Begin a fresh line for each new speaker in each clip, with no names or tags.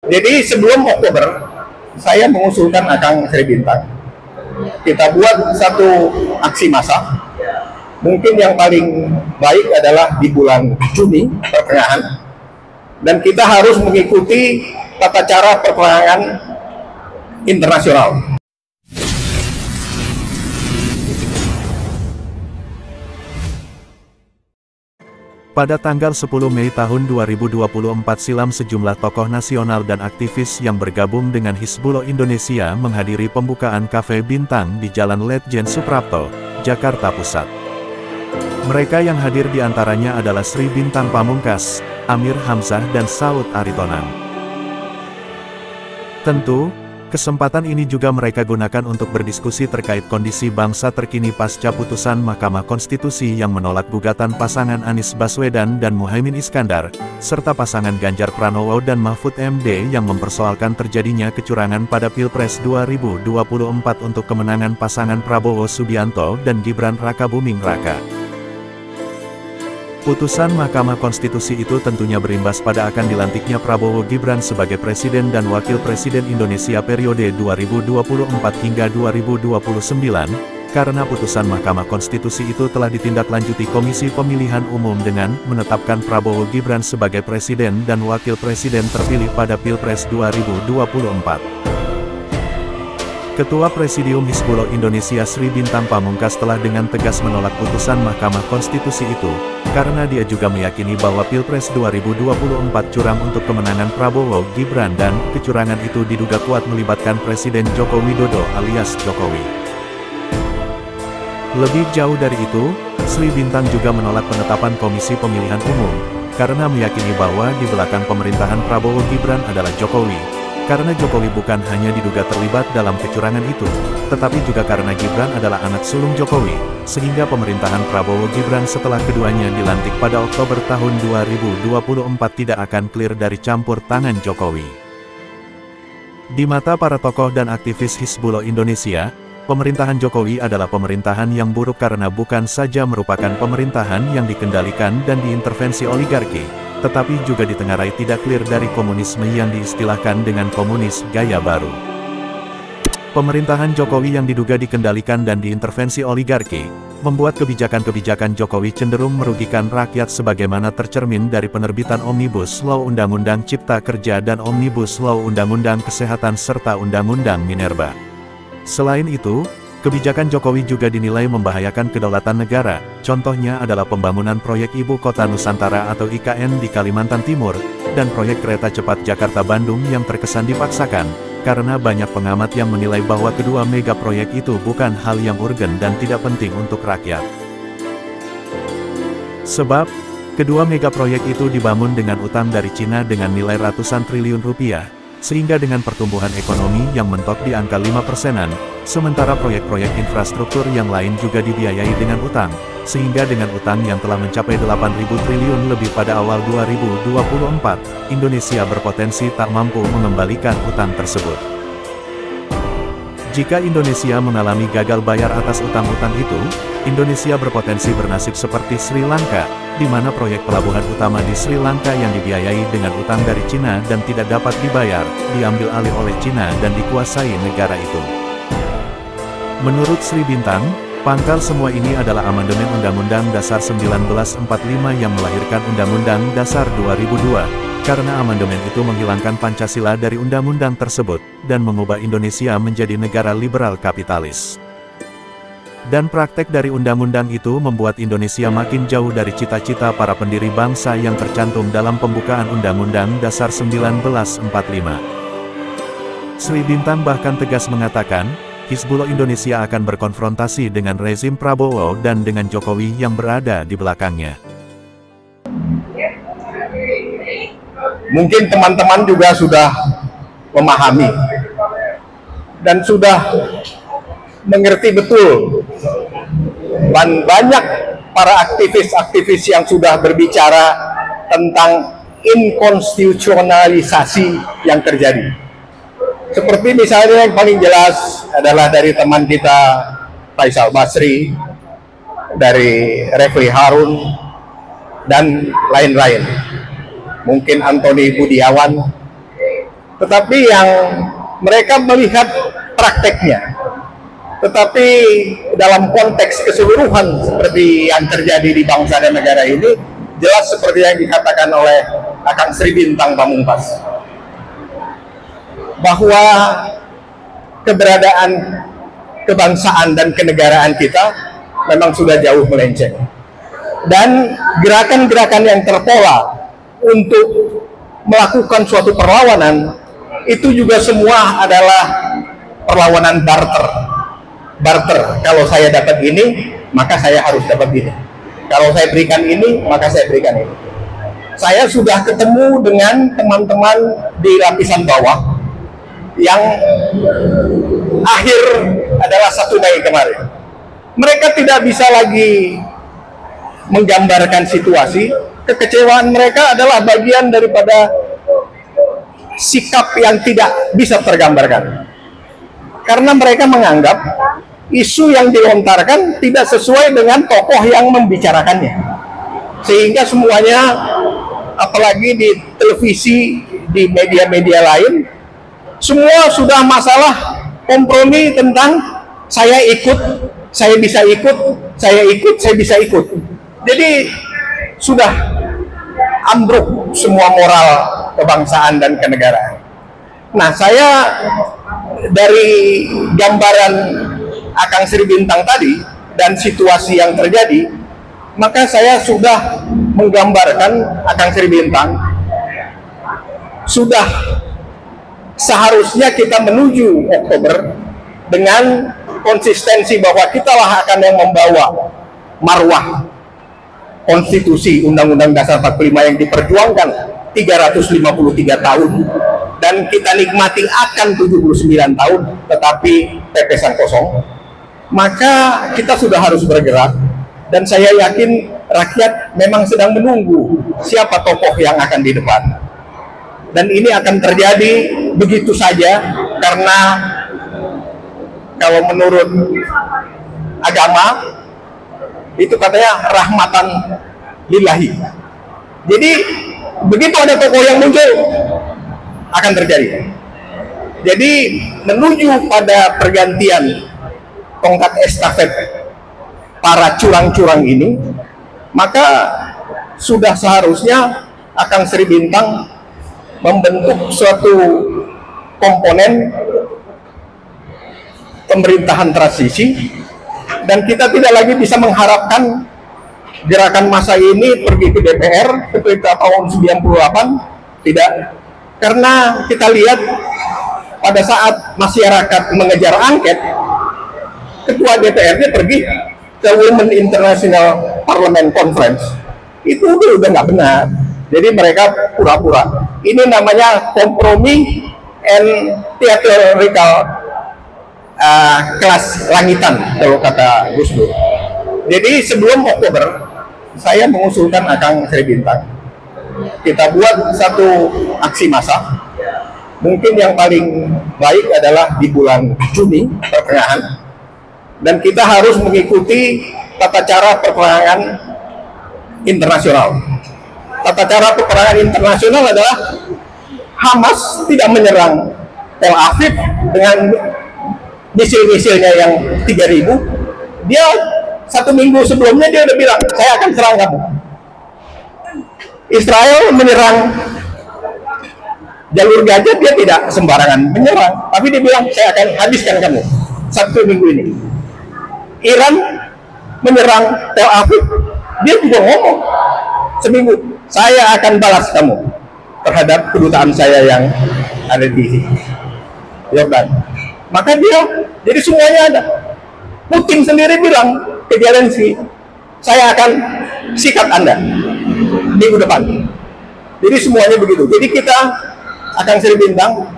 Jadi sebelum Oktober, saya mengusulkan Akang Sri Bintang, kita buat satu aksi massa. Mungkin yang paling baik adalah di bulan Juni pertengahan, dan kita harus mengikuti tata cara perperangan internasional.
Pada tanggal 10 Mei tahun 2024 silam sejumlah tokoh nasional dan aktivis yang bergabung dengan Hizbullah Indonesia menghadiri pembukaan Cafe Bintang di Jalan Letjen Suprapto, Jakarta Pusat. Mereka yang hadir diantaranya adalah Sri Bintang Pamungkas, Amir Hamzah dan Saud Aritonang. Tentu, kesempatan ini juga mereka gunakan untuk berdiskusi terkait kondisi bangsa terkini pasca putusan Mahkamah Konstitusi yang menolak gugatan pasangan Anies Baswedan dan Muhaimin Iskandar, serta pasangan Ganjar Pranowo dan Mahfud MD yang mempersoalkan terjadinya kecurangan pada Pilpres 2024 untuk kemenangan pasangan Prabowo Subianto dan Gibran Rakabuming Raka. Putusan Mahkamah Konstitusi itu tentunya berimbas pada akan dilantiknya Prabowo Gibran sebagai Presiden dan Wakil Presiden Indonesia periode 2024 hingga 2029, karena putusan Mahkamah Konstitusi itu telah ditindaklanjuti Komisi Pemilihan Umum dengan menetapkan Prabowo Gibran sebagai Presiden dan Wakil Presiden terpilih pada Pilpres 2024. Ketua Presidium Hizbullah Indonesia Sri Bintang Pamungkas telah dengan tegas menolak putusan Mahkamah Konstitusi itu, karena dia juga meyakini bahwa Pilpres 2024 curang untuk kemenangan Prabowo Gibran dan kecurangan itu diduga kuat melibatkan Presiden Joko Widodo alias Jokowi. Lebih jauh dari itu, Sri Bintang juga menolak penetapan Komisi Pemilihan Umum, karena meyakini bahwa di belakang pemerintahan Prabowo Gibran adalah Jokowi. Karena Jokowi bukan hanya diduga terlibat dalam kecurangan itu, tetapi juga karena Gibran adalah anak sulung Jokowi, sehingga pemerintahan Prabowo Gibran setelah keduanya dilantik pada Oktober tahun 2024 tidak akan clear dari campur tangan Jokowi. Di mata para tokoh dan aktivis Hizbullah Indonesia, pemerintahan Jokowi adalah pemerintahan yang buruk karena bukan saja merupakan pemerintahan yang dikendalikan dan diintervensi oligarki, tetapi juga ditengarai tidak clear dari komunisme yang diistilahkan dengan komunis gaya baru. Pemerintahan Jokowi yang diduga dikendalikan dan diintervensi oligarki, membuat kebijakan-kebijakan Jokowi cenderung merugikan rakyat sebagaimana tercermin dari penerbitan Omnibus Law Undang-Undang Cipta Kerja dan Omnibus Law Undang-Undang Kesehatan serta Undang-Undang Minerba. Selain itu, kebijakan Jokowi juga dinilai membahayakan kedaulatan negara, contohnya adalah pembangunan proyek Ibu Kota Nusantara atau IKN di Kalimantan Timur, dan proyek kereta cepat Jakarta-Bandung yang terkesan dipaksakan, karena banyak pengamat yang menilai bahwa kedua mega proyek itu bukan hal yang urgen dan tidak penting untuk rakyat. Sebab, kedua mega proyek itu dibangun dengan utang dari Cina dengan nilai ratusan triliun rupiah, sehingga dengan pertumbuhan ekonomi yang mentok di angka 5%-an, sementara proyek-proyek infrastruktur yang lain juga dibiayai dengan utang, sehingga dengan utang yang telah mencapai 8.000 triliun lebih pada awal 2024, Indonesia berpotensi tak mampu mengembalikan utang tersebut. Jika Indonesia mengalami gagal bayar atas utang-utang itu, Indonesia berpotensi bernasib seperti Sri Lanka, di mana proyek pelabuhan utama di Sri Lanka yang dibiayai dengan utang dari Cina dan tidak dapat dibayar, diambil alih oleh Cina dan dikuasai negara itu. Menurut Sri Bintang, pangkal semua ini adalah amandemen Undang-Undang Dasar 1945 yang melahirkan Undang-Undang Dasar 2002, karena amandemen itu menghilangkan Pancasila dari undang-undang tersebut, dan mengubah Indonesia menjadi negara liberal kapitalis. Dan praktek dari undang-undang itu membuat Indonesia makin jauh dari cita-cita para pendiri bangsa yang tercantum dalam pembukaan Undang-Undang Dasar 1945. Sri Bintang bahkan tegas mengatakan, Hizbullah Indonesia akan berkonfrontasi dengan rezim Prabowo dan dengan Jokowi yang berada di belakangnya.
Mungkin teman-teman juga sudah memahami dan sudah mengerti betul, dan banyak para aktivis-aktivis yang sudah berbicara tentang inkonstitusionalisasi yang terjadi. Seperti misalnya yang paling jelas adalah dari teman kita Faisal Basri, dari Refli Harun, dan lain-lain. Mungkin Antoni Budiawan, tetapi yang mereka melihat prakteknya. Tetapi dalam konteks keseluruhan seperti yang terjadi di bangsa dan negara ini, jelas seperti yang dikatakan oleh Akang Sri Bintang Pamungkas, bahwa keberadaan kebangsaan dan kenegaraan kita memang sudah jauh melenceng. Dan gerakan-gerakan yang terpola untuk melakukan suatu perlawanan, itu juga semua adalah perlawanan barter. Kalau saya dapat ini, maka saya harus dapat ini. Kalau saya berikan ini, maka saya berikan ini. Saya sudah ketemu dengan teman-teman di lapisan bawah yang akhir adalah 1 Mei kemarin. Mereka tidak bisa lagi menggambarkan situasi. Kekecewaan mereka adalah bagian daripada sikap yang tidak bisa tergambarkan. Karena mereka menganggap isu yang dilontarkan tidak sesuai dengan tokoh yang membicarakannya. Sehingga semuanya, apalagi di televisi, di media-media lain, semua sudah masalah kompromi tentang saya ikut, saya bisa ikut, saya ikut, saya bisa ikut. Jadi sudah ambruk semua moral kebangsaan dan kenegaraan. Nah, saya dari gambaran Akang Sri Bintang tadi dan situasi yang terjadi, maka saya sudah menggambarkan Akang Sri Bintang sudah seharusnya kita menuju Oktober dengan konsistensi bahwa kitalah akan yang membawa marwah konstitusi Undang-Undang Dasar 45 yang diperjuangkan 353 tahun, dan kita nikmati akan 79 tahun tetapi pepesan kosong. Maka kita sudah harus bergerak, dan saya yakin rakyat memang sedang menunggu siapa tokoh yang akan di depan. Dan ini akan terjadi begitu saja, karena kalau menurut agama itu katanya rahmatan lillahi. Jadi begitu ada tokoh yang muncul, akan terjadi. Jadi menuju pada pergantian tongkat estafet para curang-curang ini, maka sudah seharusnya Akang Sri Bintang membentuk suatu komponen pemerintahan transisi, dan kita tidak lagi bisa mengharapkan gerakan massa ini pergi ke DPR seperti tahun 98, tidak. Karena kita lihat pada saat masyarakat mengejar angket, ketua DPR-nya pergi ke Women International Parliament Conference. Itu udah nggak benar. Jadi mereka pura-pura. Ini namanya kompromi and theatrical kelas langitan kalau kata Gus Dur. Jadi sebelum Oktober, saya mengusulkan Akang Sri Bintang, kita buat satu aksi massa. Mungkin yang paling baik adalah di bulan Juni pertengahan, dan kita harus mengikuti tata cara peperangan internasional. Tata cara peperangan internasional adalah Hamas tidak menyerang Tel Aviv dengan misil-misilnya yang 3.000. Dia 1 minggu sebelumnya dia udah bilang, saya akan serang kamu. Israel menyerang jalur Gaza, dia tidak sembarangan menyerang, tapi dia bilang saya akan habiskan kamu 1 minggu ini. Iran menyerang Tel Aviv, dia juga ngomong seminggu, saya akan balas kamu terhadap kedutaan saya yang ada di Yordan. Maka dia, jadi semuanya ada. Putin sendiri bilang ke Zelensky, saya akan sikat Anda minggu depan. Jadi semuanya begitu. Jadi kita akan Sri Bintang,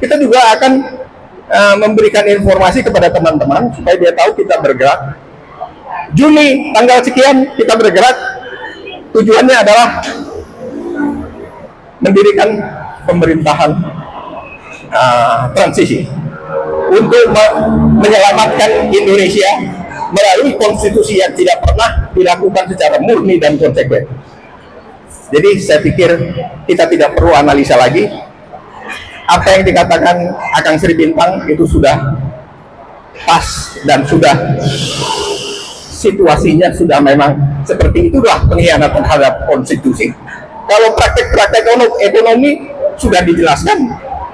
kita juga akan memberikan informasi kepada teman-teman supaya dia tahu kita bergerak. Juni tanggal sekian kita bergerak. Tujuannya adalah mendirikan pemerintahan transisi untuk menyelamatkan Indonesia melalui konstitusi yang tidak pernah dilakukan secara murni dan konsekuen. Jadi saya pikir kita tidak perlu analisa lagi. apa yang dikatakan Akang Sri Bintang itu sudah pas dan sudah situasinya sudah memang seperti itulah pengkhianatan terhadap konstitusi. Kalau praktek-praktek ekonomi sudah dijelaskan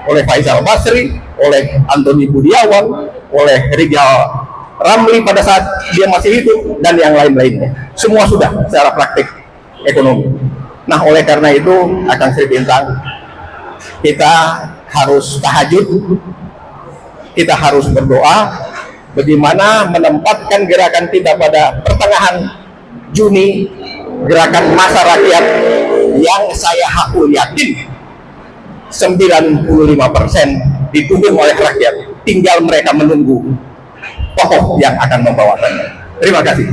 oleh Faisal Basri, oleh Antoni Budiawan, oleh Rizal Ramli pada saat dia masih hidup, dan yang lain-lainnya. Semua sudah secara praktik ekonomi. Nah, oleh karena itu, Akang Sri Bintang, kita harus tahajud, kita harus berdoa, bagaimana menempatkan gerakan kita pada pertengahan Juni, gerakan masa rakyat yang saya hakul yakin 95% didukung oleh rakyat. Tinggal mereka menunggu tokoh yang akan membawakannya. Terima kasih.